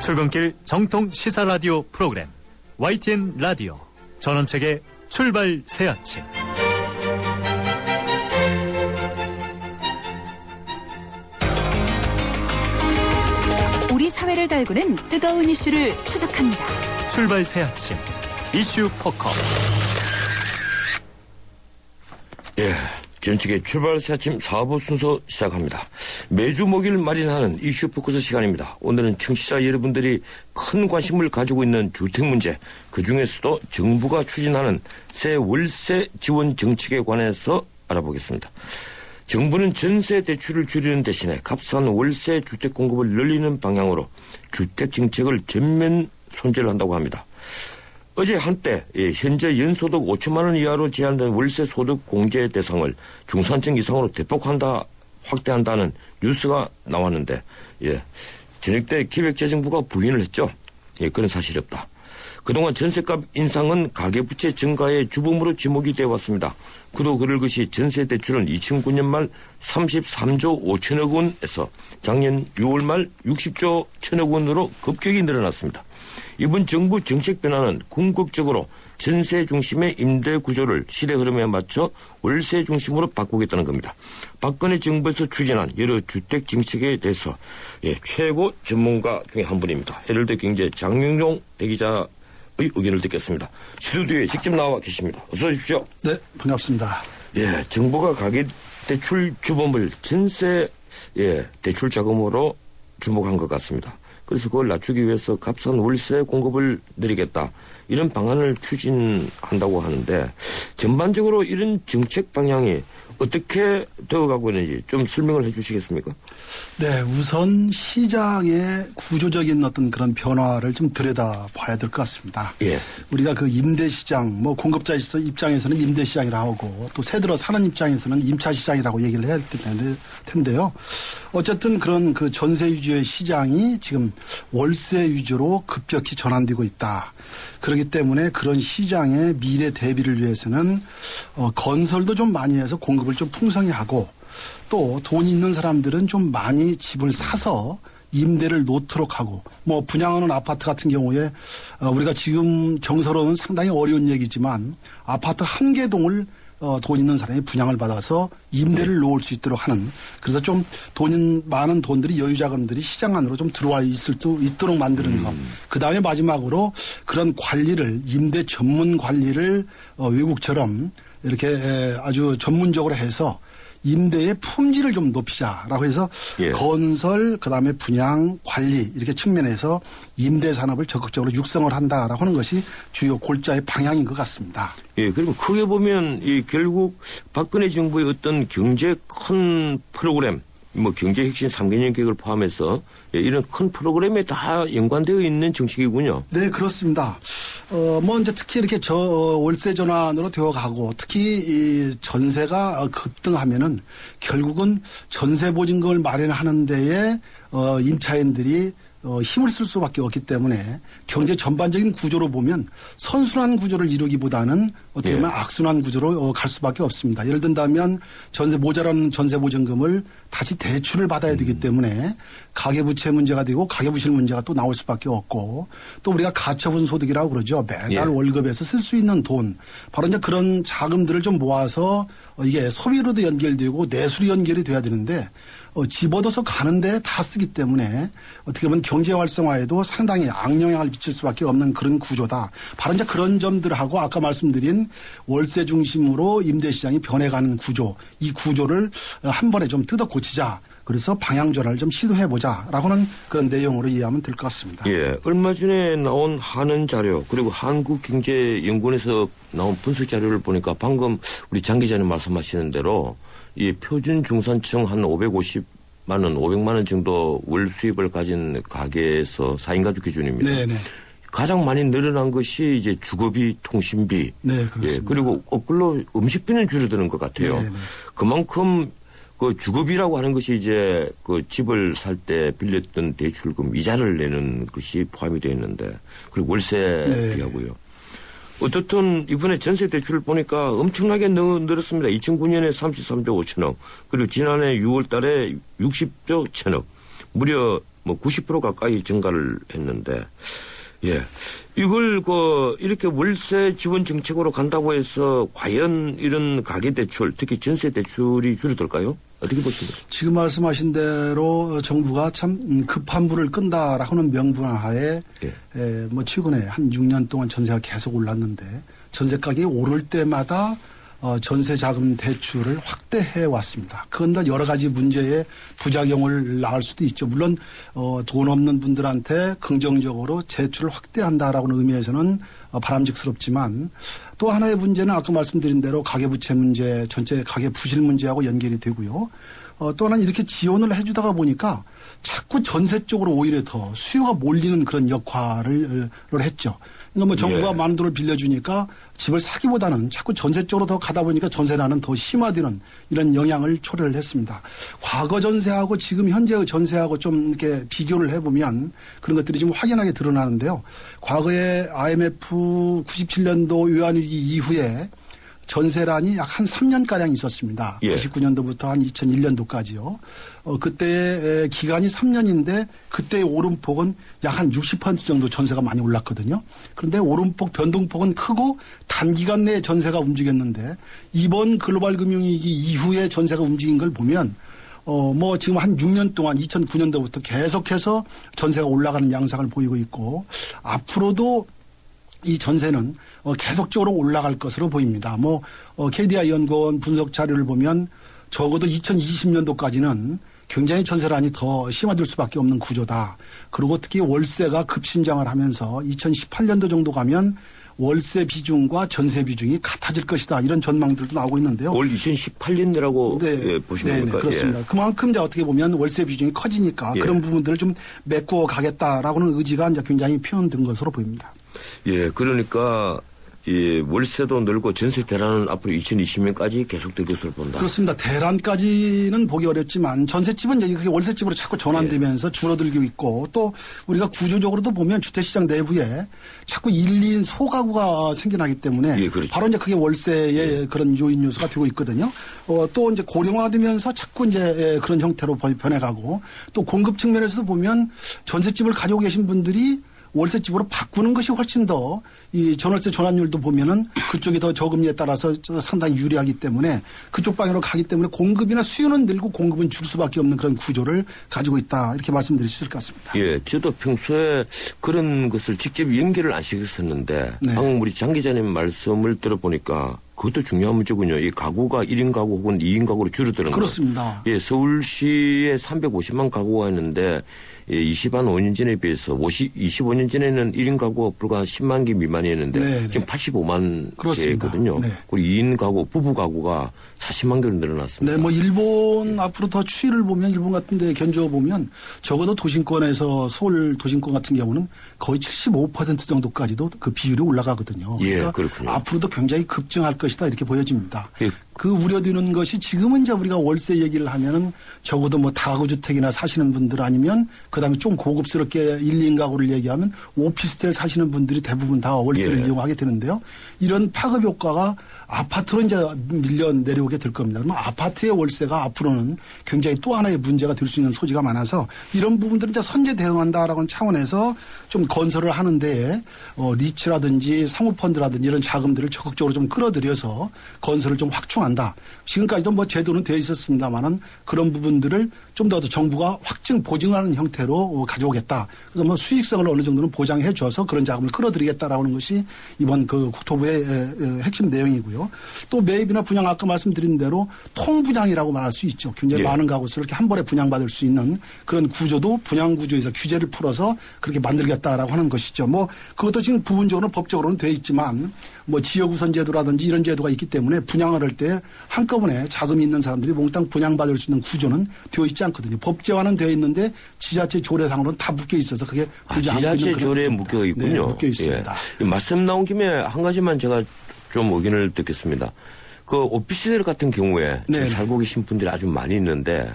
출근길 정통 시사 라디오 프로그램 YTN 라디오 전원책의 출발 새 아침.
우리 사회를 달구는 뜨거운 이슈를 추적합니다.
출발 새 아침 이슈 포커.
예, 전직의 출발 새 아침 4부 순서 시작합니다. 매주 목요일 마련하는 이슈 포커스 시간입니다. 오늘은 청취자 여러분들이 큰 관심을 가지고 있는 주택 문제, 그중에서도 정부가 추진하는 새 월세 지원 정책에 관해서 알아보겠습니다. 정부는 전세 대출을 줄이는 대신에 값싼 월세 주택 공급을 늘리는 방향으로 주택 정책을 전면 손질을 한다고 합니다. 어제 한때 현재 연소득 5천만 원 이하로 제한된 월세 소득 공제 대상을 중산층 이상으로 대폭 확대한다는 뉴스가 나왔는데, 저녁 때 기획재정부가 부인을 했죠. 그런 사실이 없다. 그동안 전세값 인상은 가계부채 증가의 주범으로 지목이 되어 왔습니다. 그도 그럴 것이 전세대출은 2009년 말 33조 5천억 원에서 작년 6월 말 60조 1천억 원으로 급격히 늘어났습니다. 이번 정부 정책 변화는 궁극적으로 전세 중심의 임대 구조를 시대 흐름에 맞춰 월세 중심으로 바꾸겠다는 겁니다. 박근혜 정부에서 추진한 여러 주택 정책에 대해서 최고 전문가 중에 한 분입니다. 헤럴드 경제 장영용 대기자의 의견을 듣겠습니다. 스튜디오에 직접 나와 계십니다. 어서 오십시오.
네, 반갑습니다.
정부가 가계대출 주범을 전세 대출 자금으로 주목한 것 같습니다. 그래서 그걸 낮추기 위해서 값싼 월세 공급을 늘리겠다. 이런 방안을 추진한다고 하는데 전반적으로 이런 정책 방향이 어떻게 되어가고 있는지 좀 설명을 해 주시겠습니까?
네, 우선 시장의 구조적인 어떤 그런 변화를 좀 들여다봐야 될 것 같습니다. 우리가 그 임대시장, 공급자 입장에서는 임대시장이라고 하고 또 새 들어 사는 입장에서는 임차시장이라고 얘기를 해야 될 텐데요. 어쨌든 그런 그 전세 위주의 시장이 지금 월세 위주로 급격히 전환되고 있다. 그렇기 때문에 그런 시장의 미래 대비를 위해서는 건설도 좀 많이 해서 공급을 좀 풍성히 하고 또 돈 있는 사람들은 좀 많이 집을 사서 임대를 놓도록 하고 분양하는 아파트 같은 경우에 우리가 지금 정서로는 상당히 어려운 얘기지만 아파트 한 개 동을 돈 있는 사람이 분양을 받아서 임대를 놓을 수 있도록 하는 그래서 좀 많은 돈들이 여유 자금들이 시장 안으로 좀 들어와 있을 수 있도록 만드는 것. 그다음에 마지막으로 그런 관리를 임대 전문 관리를 외국처럼 이렇게 아주 전문적으로 해서 임대의 품질을 좀 높이자라고 해서
예.
건설, 그다음에 분양, 관리 이렇게 측면에서 임대 산업을 적극적으로 육성을 한다라고 하는 것이 주요 골자의 방향인 것 같습니다.
예, 그리고 크게 보면 이 결국 박근혜 정부의 어떤 경제 큰 프로그램, 뭐 경제 혁신 3개년 계획을 포함해서 예, 이런 큰 프로그램에 다 연관되어 있는 정책이군요.
네, 그렇습니다. 뭐 이제 특히 이렇게 월세 전환으로 되어가고 특히 이 전세가 급등하면은 결국은 전세 보증금을 마련하는 데에 임차인들이 힘을 쓸 수밖에 없기 때문에 경제 전반적인 구조로 보면 선순환 구조를 이루기보다는 어떻게 보면 악순환 구조로 갈 수밖에 없습니다. 예를 든다면 모자라는 전세 보증금을 다시 대출을 받아야 되기 때문에 가계부채 문제가 되고 가계부실 문제가 또 나올 수밖에 없고 또 우리가 가처분 소득이라고 그러죠. 매달 월급에서 쓸 수 있는 돈 바로 이제 그런 자금들을 좀 모아서 이게 소비로도 연결되고 내수로 연결이 돼야 되는데 집어넣어서 가는데 다 쓰기 때문에 어떻게 보면 경제 활성화에도 상당히 악영향을 미칠 수밖에 없는 그런 구조다. 바로 이제 그런 점들하고 아까 말씀드린 월세 중심으로 임대 시장이 변해가는 구조, 이 구조를 한 번에 좀 뜯어 고치자. 그래서 방향 전환을 좀 시도해보자라고 하는 그런 내용으로 이해하면 될 것 같습니다.
예, 얼마 전에 나온 한은 자료 그리고 한국경제연구원에서 나온 분석 자료를 보니까 방금 우리 장 기자님 말씀하시는 대로 이 표준 중산층 한 550만 원, 500만 원 정도 월 수입을 가진 가게에서 4인 가족 기준입니다.
네네.
가장 많이 늘어난 것이 이제 주거비, 통신비.
네, 그렇습니다.
예, 그리고 거꾸로 음식비는 줄어드는 것 같아요.
네네.
그만큼 그 주거비라고 하는 것이 이제 그 집을 살 때 빌렸던 대출금 이자를 내는 것이 포함이 되어 있는데 그리고 월세비하고요. 어떻든 이번에 전세 대출을 보니까 엄청나게 늘었습니다. 2009년에 33조 5천억 그리고 지난해 6월 달에 60조 1천억 무려 뭐 90% 가까이 증가를 했는데 예. 이걸 이렇게 월세 지원 정책으로 간다고 해서 과연 이런 가계 대출, 특히 전세 대출이 줄어들까요? 어떻게 보십니까?
지금 말씀하신 대로 정부가 참 급한 불을 끈다라고 하는 명분하에 뭐 최근에 한 6년 동안 전세가 계속 올랐는데 전세 가격이 오를 때마다 전세 자금 대출을 확대해 왔습니다. 그건 다 여러 가지 문제의 부작용을 낳을 수도 있죠. 물론 돈 없는 분들한테 긍정적으로 대출을 확대한다라는 의미에서는 바람직스럽지만 또 하나의 문제는 아까 말씀드린 대로 가계부채 문제, 전체 가계부실 문제하고 연결이 되고요. 또 하나는 이렇게 지원을 해주다가 보니까 자꾸 전세 쪽으로 오히려 더 수요가 몰리는 그런 역할을 했죠. 그러니까 뭐 정부가 많은 돈을 빌려주니까 집을 사기보다는 자꾸 전세 쪽으로 더 가다 보니까 전세난은 더 심화되는 이런 영향을 초래를 했습니다. 과거 전세하고 지금 현재의 전세하고 좀 이렇게 비교를 해보면 그런 것들이 좀 확연하게 드러나는데요. 과거에 IMF 97년도 외환위기 이후에 전세란이 약 한 3년가량 있었습니다. 99년도부터 한 2001년도까지요. 그때 기간이 3년인데 그때의 오름폭은 약 한 60% 정도 전세가 많이 올랐거든요. 그런데 오름폭 변동폭은 크고 단기간 내에 전세가 움직였는데 이번 글로벌 금융위기 이후에 전세가 움직인 걸 보면 뭐 지금 한 6년 동안 2009년도부터 계속해서 전세가 올라가는 양상을 보이고 있고 앞으로도 이 전세는 계속적으로 올라갈 것으로 보입니다. 뭐 KDI 연구원 분석 자료를 보면 적어도 2020년도까지는 굉장히 전세난이 더 심화될 수밖에 없는 구조다. 그리고 특히 월세가 급신장을 하면서 2018년도 정도 가면 월세 비중과 전세 비중이 같아질 것이다. 이런 전망들도 나오고 있는데요.
올 2018년이라고 보시면 될까요?
그렇습니다. 그만큼 이제 어떻게 보면 월세 비중이 커지니까 그런 부분들을 좀 메꾸어 가겠다라고는 의지가 이제 굉장히 표현된 것으로 보입니다.
예, 그러니까 이 월세도 늘고 전세 대란은 앞으로 2020년까지 계속될 것으로 본다.
그렇습니다. 대란까지는 보기 어렵지만 전셋집은 이제 그게 월세집으로 자꾸 전환되면서 줄어들고 있고 또 우리가 구조적으로도 보면 주택시장 내부에 자꾸 1인 소가구가 생겨나기 때문에
그렇죠.
바로 이제 그게 월세의 그런 요인 요소가 되고 있거든요. 또 이제 고령화되면서 자꾸 이제 그런 형태로 변해가고 또 공급 측면에서도 보면 전셋집을 가지고 계신 분들이 월세집으로 바꾸는 것이 훨씬 더 이 전월세 전환율도 보면은 그쪽이 더 저금리에 따라서 상당히 유리하기 때문에 그쪽 방향으로 가기 때문에 공급이나 수요는 늘고 공급은 줄 수밖에 없는 그런 구조를 가지고 있다. 이렇게 말씀드릴 수 있을 것 같습니다.
예, 저도 평소에 그런 것을 직접 연결을 안 시켰었는데 방금 우리 장 기자님 말씀을 들어보니까 그것도 중요한 문제군요. 이 가구가 1인 가구 혹은 2인 가구로 줄어드는 거.
그렇습니다.
예, 서울시에 350만 가구가 있는데 25년 전에 비해서 25년 전에는 1인 가구가 불과 10만 개 미만이었는데
네네.
지금 85만
그렇습니다.
개거든요.
네.
그리고 2인 가구, 부부 가구가 40만 개로 늘어났습니다.
네, 뭐 일본 앞으로 더 추이를 보면 일본 같은 데 견주어 보면 적어도 도심권에서 서울 도심권 같은 경우는 거의 75% 정도까지도 그 비율이 올라가거든요.
예,
그러니까
그렇군요.
앞으로도 굉장히 급증할 것이다 이렇게 보여집니다.
예.
그 우려되는 것이 지금은 이제 우리가 월세 얘기를 하면은 적어도 뭐 다가구주택이나 사시는 분들 아니면 그다음에 좀 고급스럽게 1인 가구를 얘기하면 오피스텔 사시는 분들이 대부분 다 월세를
예.
이용하게 되는데요. 이런 파급 효과가 아파트로 이제 밀려 내려오게 될 겁니다. 그러면 아파트의 월세가 앞으로는 굉장히 또 하나의 문제가 될 수 있는 소지가 많아서 이런 부분들은 이제 선제 대응한다라는 차원에서 좀 건설을 하는데 리츠라든지 사모펀드라든지 이런 자금들을 적극적으로 좀 끌어들여서 건설을 좀 확충한다. 지금까지도 뭐 제도는 되어 있었습니다만은 그런 부분들을 좀 더 정부가 확증 보증하는 형태로 가져오겠다. 그래서 뭐 수익성을 어느 정도는 보장해 줘서 그런 자금을 끌어들이겠다라는 것이 이번 그 국토부의 핵심 내용이고요. 또 매입이나 분양 아까 말씀드린 대로 통분양이라고 말할 수 있죠. 굉장히
예.
많은 가구수를 이렇게 한 번에 분양받을 수 있는 그런 구조도 분양 구조에서 규제를 풀어서 그렇게 만들겠다라고 하는 것이죠. 뭐 그것도 지금 부분적으로는 법적으로는 되어 있지만 뭐 지역우선 제도라든지 이런 제도가 있기 때문에 분양을 할 때 한꺼번에 자금이 있는 사람들이 몽땅 분양받을 수 있는 구조는 되어 있지 않거든요. 법제화는 되어 있는데 지자체 조례상으로는 다 묶여 있어서 그게 되지 않고 있는
지자체
그런
조례에
구조입니다.
묶여 있군요.
네, 묶여 있습니다.
예. 말씀 나온 김에 한 가지만 제가 좀 의견을 듣겠습니다. 그 오피스텔 같은 경우에 지금
네.
살고 계신 분들이 아주 많이 있는데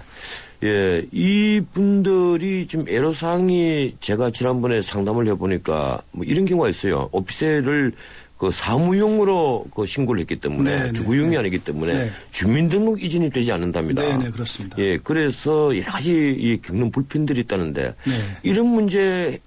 예, 이 분들이 지금 애로사항이 제가 지난번에 상담을 해보니까 뭐 이런 경우가 있어요. 오피스텔을 그 사무용으로 그 신고를 했기 때문에
네, 네,
주거용이
네.
아니기 때문에
네.
주민등록 이전이 되지 않는답니다.
네, 네, 그렇습니다.
예, 그래서 여러 가지 이 겪는 불편들이 있다는데
네.
이런 문제는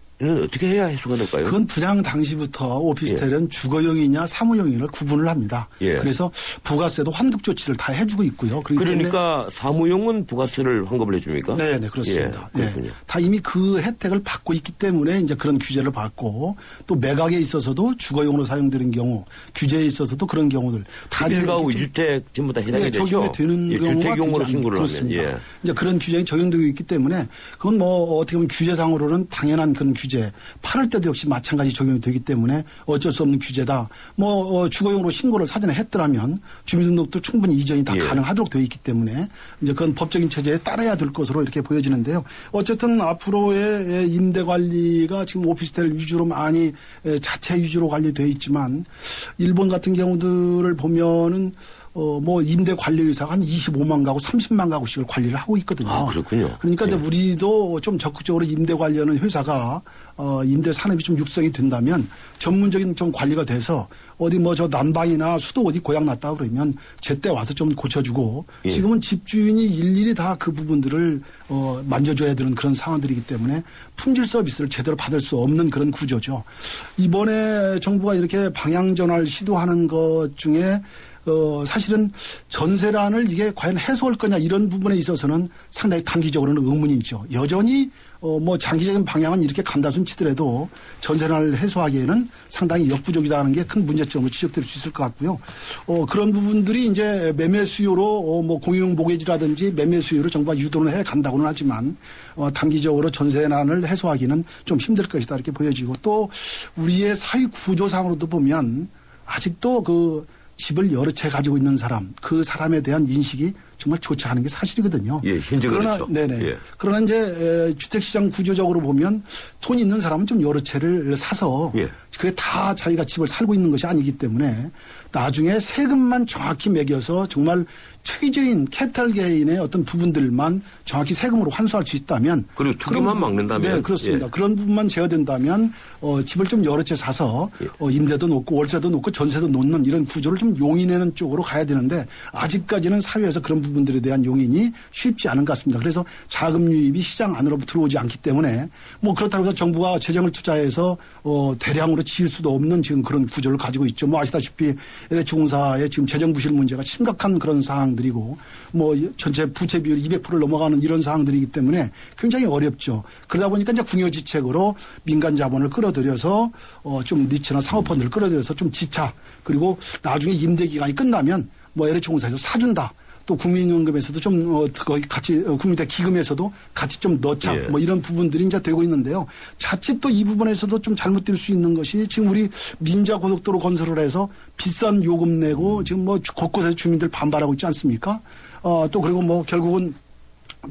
어떻게 해야 해소가 될까요?
그건 분양 당시부터 오피스텔은 주거용이냐 사무용이냐를 구분을 합니다.
예.
그래서 부가세도 환급 조치를 다 해주고 있고요. 그렇기 때문에
그러니까 사무용은 부가세를 환급을 해줍니까?
네, 네, 그렇습니다.
예, 그렇군요.
다 이미 그 혜택을 받고 있기 때문에 이제 그런 규제를 받고 또 매각에 있어서도 주거용으로 사용되는 경우 규제에 있어서도 그런 경우들 다
일가구
이제 좀
주택 전부 다 해당이
예,
되죠.
적용이 되는
예,
경우가
주택용으로
되지
신고를
그렇습니다.
하면 예.
이제 그런 규정이 적용되고 있기 때문에 그건 뭐 어떻게 보면 규제상으로는 당연한 그런 규제. 팔을 때도 역시 마찬가지 적용이 되기 때문에 어쩔 수 없는 규제다. 뭐 주거용으로 신고를 사전에 했더라면 주민등록도 충분히 이전이 다
예.
가능하도록 되어 있기 때문에 이제 그건 법적인 체제에 따라야 될 것으로 이렇게 보여지는데요. 어쨌든 앞으로의 임대 관리가 지금 오피스텔 위주로 많이 자체 위주로 관리되어 있지만 일본 같은 경우들을 보면은 뭐 임대 관리의사가 한 25만 가구, 30만 가구씩을 관리를 하고 있거든요.
아, 그렇군요.
그러니까 이제
예.
우리도 좀 적극적으로 임대 관리하는 회사가 임대 산업이 좀 육성이 된다면 전문적인 좀 관리가 돼서 어디 뭐 저 난방이나 수도 어디 고장 났다 그러면 제때 와서 좀 고쳐주고
예.
지금은 집주인이 일일이 다 그 부분들을 만져줘야 되는 그런 상황들이기 때문에 품질 서비스를 제대로 받을 수 없는 그런 구조죠. 이번에 정부가 이렇게 방향 전환을 시도하는 것 중에 사실은 전세란을 이게 과연 해소할 거냐 이런 부분에 있어서는 상당히 단기적으로는 의문이 있죠. 여전히 뭐 장기적인 방향은 이렇게 간다순 치더라도 전세난을 해소하기에는 상당히 역부족이다는 게 큰 문제점으로 지적될 수 있을 것 같고요. 그런 부분들이 이제 매매 수요로 뭐 공용 모기지라든지 매매 수요로 정부가 유도를 해 간다고는 하지만 단기적으로 전세난을 해소하기는 좀 힘들 것이다 이렇게 보여지고 또 우리의 사회 구조상으로도 보면 아직도 그 집을 여러 채 가지고 있는 사람, 그 사람에 대한 인식이 정말 좋지 않은 게 사실이거든요.
예, 현재
그러나,
그렇죠.
네네.
예.
그러나 이제 주택시장 구조적으로 보면 돈 있는 사람은 좀 여러 채를 사서
예.
그게 다 자기가 집을 살고 있는 것이 아니기 때문에 나중에 세금만 정확히 매겨서 정말 최저인 캐피탈 게인의 어떤 부분들만 정확히 세금으로 환수할 수 있다면
그리고 투기만
그런 부분,
막는다면
네, 그렇습니다.
예.
그런 부분만 제어된다면 집을 좀 여러 채 사서 임대도 놓고 월세도 놓고 전세도 놓는 이런 구조를 좀 용인하는 쪽으로 가야 되는데 아직까지는 사회에서 그런 부분들에 대한 용인이 쉽지 않은 것 같습니다. 그래서 자금 유입이 시장 안으로 들어오지 않기 때문에 뭐 그렇다고 해서 정부가 재정을 투자해서 대량으로 지을 수도 없는 지금 그런 구조를 가지고 있죠. 뭐 아시다시피 LH공사의 지금 재정 부실 문제가 심각한 그런 상황들이고 뭐 전체 부채 비율 200%를 넘어가는 이런 상황들이기 때문에 굉장히 어렵죠. 그러다 보니까 이제 궁여지책으로 민간 자본을 끌어들여서 좀 니치나 상업펀드를 끌어들여서 좀 지차 그리고 나중에 임대 기간이 끝나면 뭐 LH공사에서 사준다. 또 국민연금에서도 좀 거기 같이 국민대 기금에서도 같이 좀 넣자
예.
뭐 이런 부분들이 이제 되고 있는데요. 자칫 또 이 부분에서도 좀 잘못될 수 있는 것이 지금 우리 민자 고속도로 건설을 해서 비싼 요금 내고 지금 뭐 곳곳에서 주민들 반발하고 있지 않습니까? 또 그리고 뭐 결국은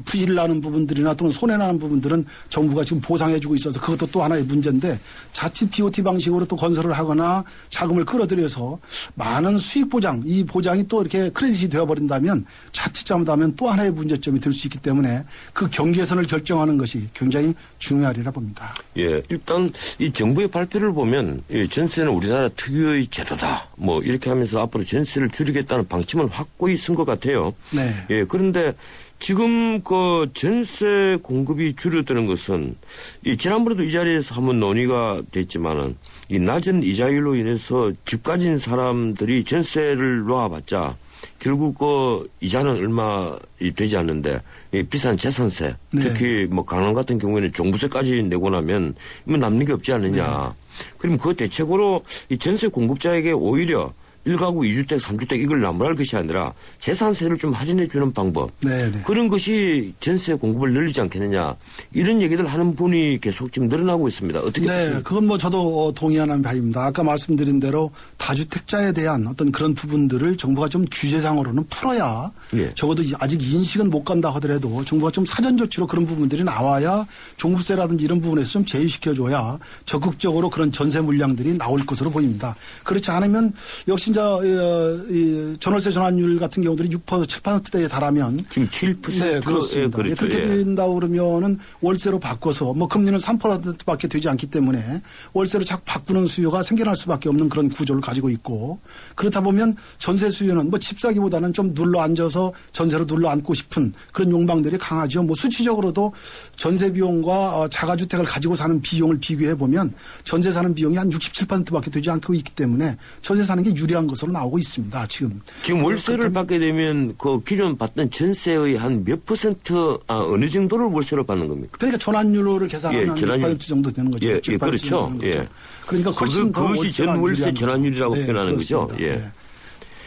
부실 나는 부분들이나 또는 손해나는 부분들은 정부가 지금 보상해주고 있어서 그것도 또 하나의 문제인데 자칫 BOT 방식으로 또 건설을 하거나 자금을 끌어들여서 많은 수익 보장, 이 보장이 또 이렇게 크레딧이 되어버린다면 자칫 잘못하면 또 하나의 문제점이 될 수 있기 때문에 그 경계선을 결정하는 것이 굉장히 중요하리라 봅니다.
예, 일단 이 정부의 발표를 보면 이 전세는 우리나라 특유의 제도다. 뭐 이렇게 하면서 앞으로 전세를 줄이겠다는 방침을 확고히 쓴 것 같아요.
네.
예, 그런데 지금 그 전세 공급이 줄어드는 것은 이 지난번에도 이 자리에서 한번 논의가 됐지만은 이 낮은 이자율로 인해서 집 가진 사람들이 전세를 놓아봤자 결국 그 이자는 얼마 되지 않는데 이 비싼 재산세
네.
특히 뭐 강남 같은 경우에는 종부세까지 내고 나면 뭐 남는 게 없지 않느냐. 그럼 그 대책으로 이 전세 공급자에게 오히려 1가구 2주택, 3주택 이걸 나무랄 것이 아니라 재산세를 좀 할인해 주는 방법.
네네.
그런 것이 전세 공급을 늘리지 않겠느냐. 이런 얘기들 하는 분이 계속 지금 늘어나고 있습니다. 어떻게
네,
보십니까?
그건 뭐 저도 동의하는 바입니다. 아까 말씀드린 대로 다주택자에 대한 어떤 그런 부분들을 정부가 좀 규제상으로는 풀어야
예.
적어도 아직 인식은 못 간다 하더라도 정부가 좀 사전 조치로 그런 부분들이 나와야 종부세라든지 이런 부분에서 좀 제외시켜줘야 적극적으로 그런 전세 물량들이 나올 것으로 보입니다. 그렇지 않으면 역시 이제 전월세 전환율 같은 경우들이 6% 7%대에 달하면
지금 7%.
네, 그렇습니다.
그렇죠.
그렇게
예.
된다 그러면은 월세로 바꿔서 뭐 금리는 3%밖에 되지 않기 때문에 월세로 자꾸 바꾸는 수요가 생겨날 수밖에 없는 그런 구조를 가지고 있고 그렇다 보면 전세 수요는 뭐 집 사기보다는 좀 눌러 앉아서 전세로 눌러 앉고 싶은 그런 욕망들이 강하죠. 뭐 수치적으로도 전세 비용과 자가주택을 가지고 사는 비용을 비교해 보면 전세 사는 비용이 한 67%밖에 되지 않고 있기 때문에 전세 사는 게 유리한 것으로 나오고 있습니다. 지금
월세를 받게 되면 그 기존 받던 전세의 한 몇 %, 어느 정도를 월세로 받는 겁니까?
그러니까 전환율을 계산하면
예, 전환율.
6% 정도 되는 거죠.
예,
7%
그렇죠.
되는 거죠.
예.
그러니까 훨씬 더
그것이
월세가
전월세
유리한
전환율이라고
거죠.
표현하는 거죠.
그렇습니다.
예.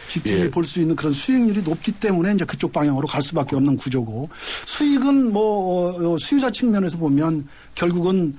집주인이
예.
볼 수 있는 그런 수익률이 높기 때문에 이제 그쪽 방향으로 갈 수밖에 없는 구조고 수익은 뭐 수요자 측면에서 보면 결국은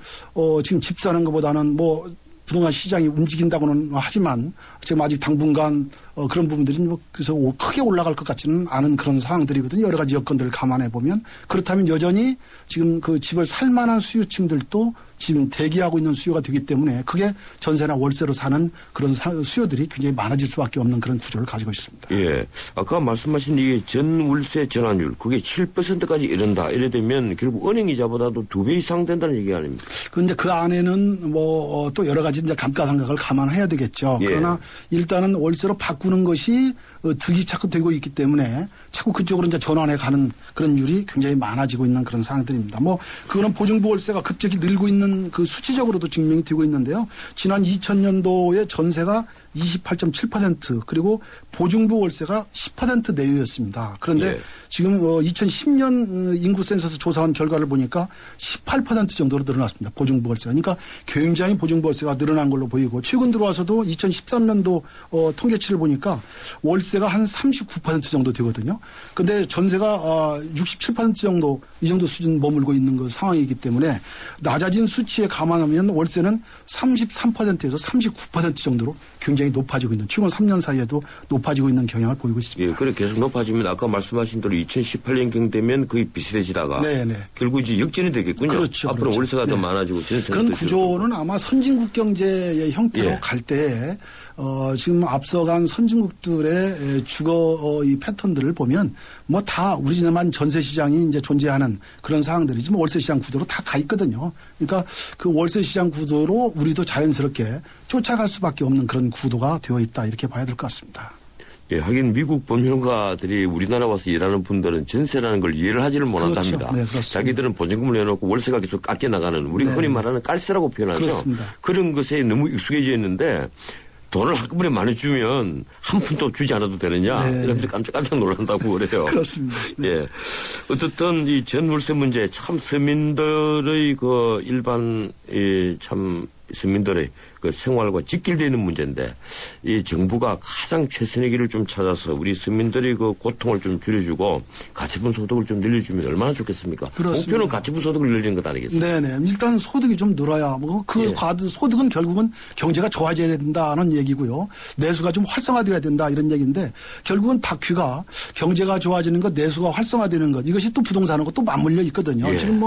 지금 집 사는 것보다는 뭐 부동산 시장이 움직인다고는 하지만 지금 아직 당분간 그런 부분들이 뭐 그래서 크게 올라갈 것 같지는 않은 그런 상황들이거든요. 여러 가지 여건들을 감안해 보면 그렇다면 여전히 지금 그 집을 살 만한 수요층들도 지금 대기하고 있는 수요가 되기 때문에 그게 전세나 월세로 사는 그런 수요들이 굉장히 많아질 수밖에 없는 그런 구조를 가지고 있습니다.
예. 아까 말씀하신 이게 전월세 전환율 그게 7%까지 이른다. 이래 되면 결국 은행이자보다도 2배 이상 된다는 얘기 아닙니까?
근데 그 안에는 뭐 또 여러 가지 이제 감가상각을 감안해야 되겠죠.
예.
그러나 일단은 월세로 바꾸는 것이 득이 자꾸 되고 있기 때문에 자꾸 그쪽으로 이제 전환해 가는 그런 율이 굉장히 많아지고 있는 그런 상황들입니다. 뭐 그거는 보증부 월세가 급격히 늘고 있는 그 수치적으로도 증명이 되고 있는데요. 지난 2000년도에 전세가 28.7% 그리고 보증부 월세가 10% 내외였습니다. 그런데
예.
지금 2010년 인구 센서스 조사한 결과를 보니까 18% 정도로 늘어났습니다. 보증부 월세가. 그러니까 굉장히 보증부 월세가 늘어난 걸로 보이고 최근 들어와서도 2013년도 통계치를 보니까 월세가 한 39% 정도 되거든요. 근데 전세가 67% 정도 이 정도 수준 머물고 있는 그 상황이기 때문에 낮아진 수치에 감안하면 월세는 33%에서 39% 정도로 굉장히 높아지고 있는 최근 3년 사이에도 높아지고 있는 경향을 보이고 있습니다.
예, 그래 계속 높아지면 아까 말씀하신 대로 2018년경 되면 거의 비슷해지다가
네네.
결국 이제 역전이 되겠군요.
그렇죠.
앞으로
그렇죠.
월세가 더
네.
많아지고 전세가
그런
더
구조는 아마 선진국 경제의 형태로
예.
갈 때 지금 앞서간 선진국들의 주거 이 패턴들을 보면 뭐 다 우리나라만 전세 시장이 이제 존재하는 그런 상황들이지만 월세 시장 구도로 다 가 있거든요. 그러니까 그 월세 시장 구도로 우리도 자연스럽게 쫓아갈 수밖에 없는 그런 구도가 되어 있다 이렇게 봐야 될 것 같습니다.
예, 하긴 미국 법률가들이 우리나라 와서 일하는 분들은 전세라는 걸 이해를 하지를 못한답니다.
그렇죠. 네, 그렇습니다.
자기들은 보증금을 내놓고 월세가 계속 깎여 나가는 우리가
네.
흔히 말하는 깔세라고 표현하죠.
그렇습니다.
그런 것에 너무 익숙해져 있는데 돈을 한꺼번에 많이 주면 한 푼도 주지 않아도 되느냐
네.
이러면서 깜짝 놀란다고 그래요.
그렇습니다. 네.
예. 어떻든 이 전월세 문제 참 서민들의 그 일반 참 서민들의 그 생활과 직결되어 있는 문제인데 이 정부가 가장 최선의 길을 좀 찾아서 우리 서민들의 그 고통을 좀 줄여주고 가처분 소득을 좀 늘려주면 얼마나 좋겠습니까?
그렇습니다.
목표는 가처분 소득을 늘리는 것 아니겠습니까?
네네. 일단 소득이 좀 늘어야 그 소득은 결국은 경제가 좋아져야 된다는 얘기고요. 내수가 좀 활성화돼야 된다 이런 얘기인데 결국은 바퀴가 경제가 좋아지는 것, 내수가 활성화되는 것 이것이 또 부동산하고 또 맞물려 있거든요.
예.
지금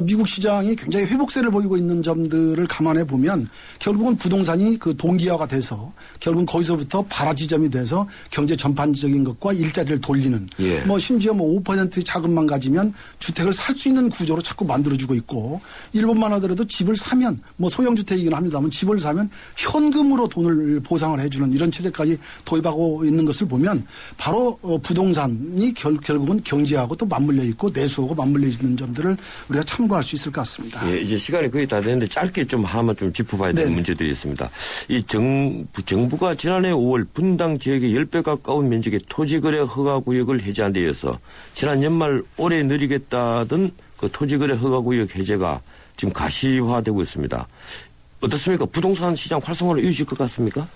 미국 시장이 굉장히 회복세를 보이고 있는 점들을 감안해 보면 결국은 부동산이 그 동기화가 돼서 결국은 거기서부터 발화 지점이 돼서 경제 전반적인 것과 일자리를 돌리는
예.
심지어 5% 자금만 가지면 주택을 살 수 있는 구조로 자꾸 만들어주고 있고 일본만 하더라도 집을 사면 소형주택이긴 합니다만 집을 사면 현금으로 돈을 보상을 해주는 이런 체제까지 도입하고 있는 것을 보면 바로 부동산이 결국은 경제하고 또 맞물려 있고 내수하고 맞물려 있는 점들을 우리가 참고할 수 있을 것 같습니다.
예, 이제 시간이 거의 다 됐는데 짧게 좀 하나만 좀 짚어봐야 되는
네네.
문제들이 있습니다. 이 정부가 지난해 5월 분당 지역의 10배 가까운 면적의 토지거래 허가구역을 해제한 데 이어서 지난 연말 올해 늘리겠다던 그 토지거래 허가구역 해제가 지금 가시화되고 있습니다. 어떻습니까? 부동산 시장 활성화로 이어질 것 같습니까?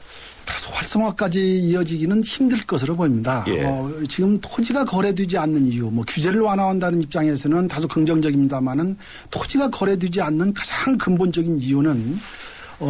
다소 활성화까지 이어지기는 힘들 것으로 보입니다.
예.
지금 토지가 거래되지 않는 이유, 규제를 완화한다는 입장에서는 다소 긍정적입니다만은 토지가 거래되지 않는 가장 근본적인 이유는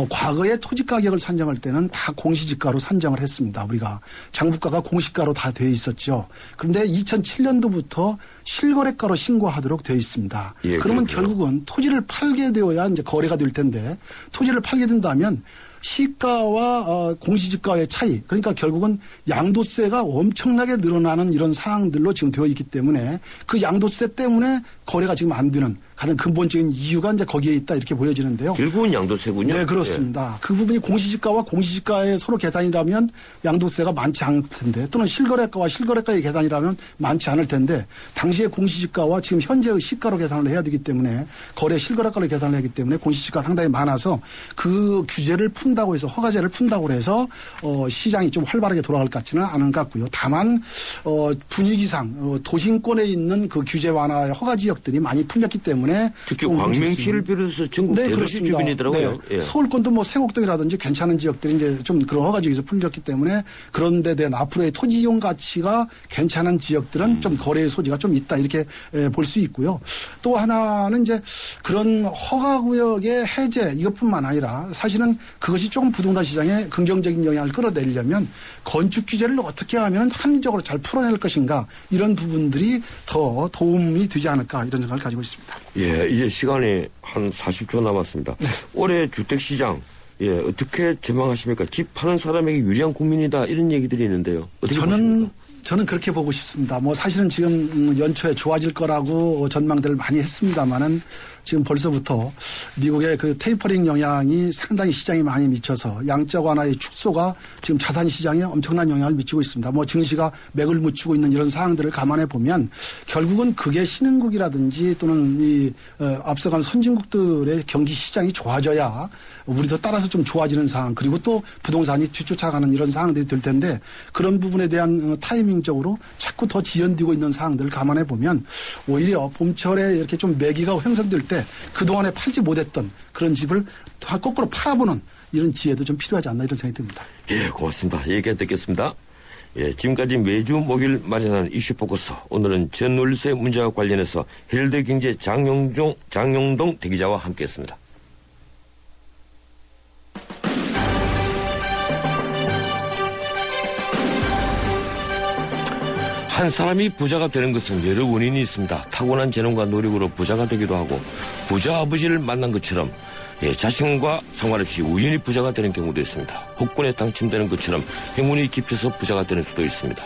과거에 토지 가격을 산정할 때는 다 공시지가로 산정을 했습니다. 우리가 장부가가 공시가로 다 되어 있었죠. 그런데 2007년도부터 실거래가로 신고하도록 되어 있습니다.
예,
그러면
그렇군요.
결국은 토지를 팔게 되어야 이제 거래가 될 텐데 토지를 팔게 된다면 시가와 공시지가의 차이, 그러니까 결국은 양도세가 엄청나게 늘어나는 이런 상황들로 지금 되어 있기 때문에 그 양도세 때문에 거래가 지금 안 되는 가장 근본적인 이유가 이제 거기에 있다 이렇게 보여지는데요.
결국은 양도세군요.
네, 그렇습니다. 그 부분이 공시지가와 공시지가의 서로 계산이라면 양도세가 많지 않을 텐데 또는 실거래가와 실거래가의 계산이라면 많지 않을 텐데 당시에 공시지가와 지금 현재의 시가로 계산을 해야 되기 때문에 거래 실거래가로 계산을 하기 때문에 공시지가가 상당히 많아서 그 규제를 푼다고 해서 허가제를 푼다고 해서 시장이 좀 활발하게 돌아갈 것 같지는 않은 것 같고요. 다만 분위기상 도심권에 있는 그 규제 완화의 허가 지역들이 많이 풀렸기 때문에
특히 광명시를 비롯해서 전국 대도시
그렇습니다.
주변이더라고요.
네.
예.
서울권도 세곡동이라든지 괜찮은 지역들이 이제 좀 그런 허가 지역에서 풀렸기 때문에 그런 데 대한 앞으로의 토지 이용 가치가 괜찮은 지역들은 좀 거래의 소지가 좀 있다 이렇게 볼 수 있고요. 또 하나는 이제 그런 허가 구역의 해제 이것뿐만 아니라 사실은 그것이 조금 부동산 시장에 긍정적인 영향을 끌어내려면 건축 규제를 어떻게 하면 합리적으로 잘 풀어낼 것인가 이런 부분들이 더 도움이 되지 않을까 이런 생각을 가지고 있습니다.
예, 이제 시간이 한 40초 남았습니다. 올해 주택시장, 어떻게 전망하십니까? 집 파는 사람에게 유리한 국민이다, 이런 얘기들이 있는데요. 어떻게 보십니까?
저는 그렇게 보고 싶습니다. 사실은 지금 연초에 좋아질 거라고 전망들을 많이 했습니다만은 지금 벌써부터 미국의 그 테이퍼링 영향이 상당히 시장에 많이 미쳐서 양적 완화의 축소가 지금 자산 시장에 엄청난 영향을 미치고 있습니다. 증시가 맥을 묻히고 있는 이런 상황들을 감안해 보면 결국은 그게 신흥국이라든지 또는 이 앞서간 선진국들의 경기 시장이 좋아져야 우리도 따라서 좀 좋아지는 상황 그리고 또 부동산이 뒤쫓아가는 이런 상황들이 될 텐데 그런 부분에 대한 타이밍적으로 자꾸 더 지연되고 있는 상황들을 감안해 보면 오히려 봄철에 이렇게 좀 매기가 횡성될 때 그동안에 팔지 못했던 그런 집을 다 거꾸로 팔아보는 이런 지혜도 좀 필요하지 않나 이런 생각이 듭니다.
예, 고맙습니다. 얘기 듣겠습니다. 예, 지금까지 매주 목요일 마련하는 이슈 포커스. 오늘은 전월세 문제와 관련해서 헬드경제 장용동 대기자와 함께했습니다. 한 사람이 부자가 되는 것은 여러 원인이 있습니다. 타고난 재능과 노력으로 부자가 되기도 하고 부자 아버지를 만난 것처럼 자신과 상관없이 우연히 부자가 되는 경우도 있습니다. 복권에 당첨되는 것처럼 행운이 깊어서 부자가 되는 수도 있습니다.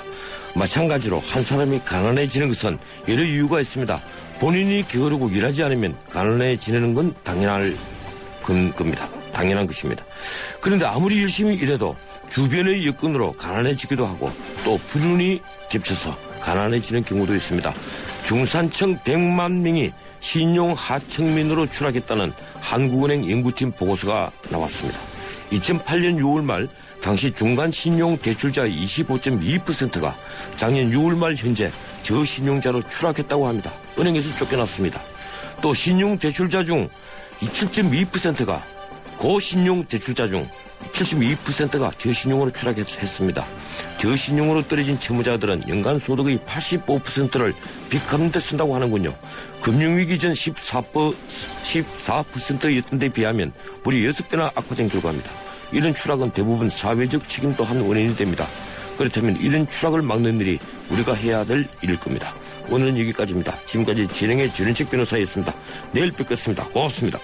마찬가지로 한 사람이 가난해지는 것은 여러 이유가 있습니다. 본인이 게으르고 일하지 않으면 가난해지는 건 당연한 것입니다. 그런데 아무리 열심히 일해도 주변의 여건으로 가난해지기도 하고 또 불운이 겹쳐서 가난해지는 경우도 있습니다. 중산층 100만 명이 신용 하층민으로 추락했다는 한국은행 연구팀 보고서가 나왔습니다. 2008년 6월 말 당시 중간 신용 대출자의 25.2%가 작년 6월 말 현재 저신용자로 추락했다고 합니다. 은행에서 쫓겨났습니다. 또 신용 대출자 중 7.2%가 고신용 대출자 중 72%가 저신용으로 추락했습니다. 저신용으로 떨어진 채무자들은 연간 소득의 85%를 빚 갚는 데 쓴다고 하는군요. 금융위기 전 14%였던 데 비하면 무려 6배나 악화된 결과입니다. 이런 추락은 대부분 사회적 책임도 한 원인이 됩니다. 그렇다면 이런 추락을 막는 일이 우리가 해야 될 일일 겁니다. 오늘은 여기까지입니다. 지금까지 진행의 전현책 변호사였습니다. 내일 뵙겠습니다. 고맙습니다.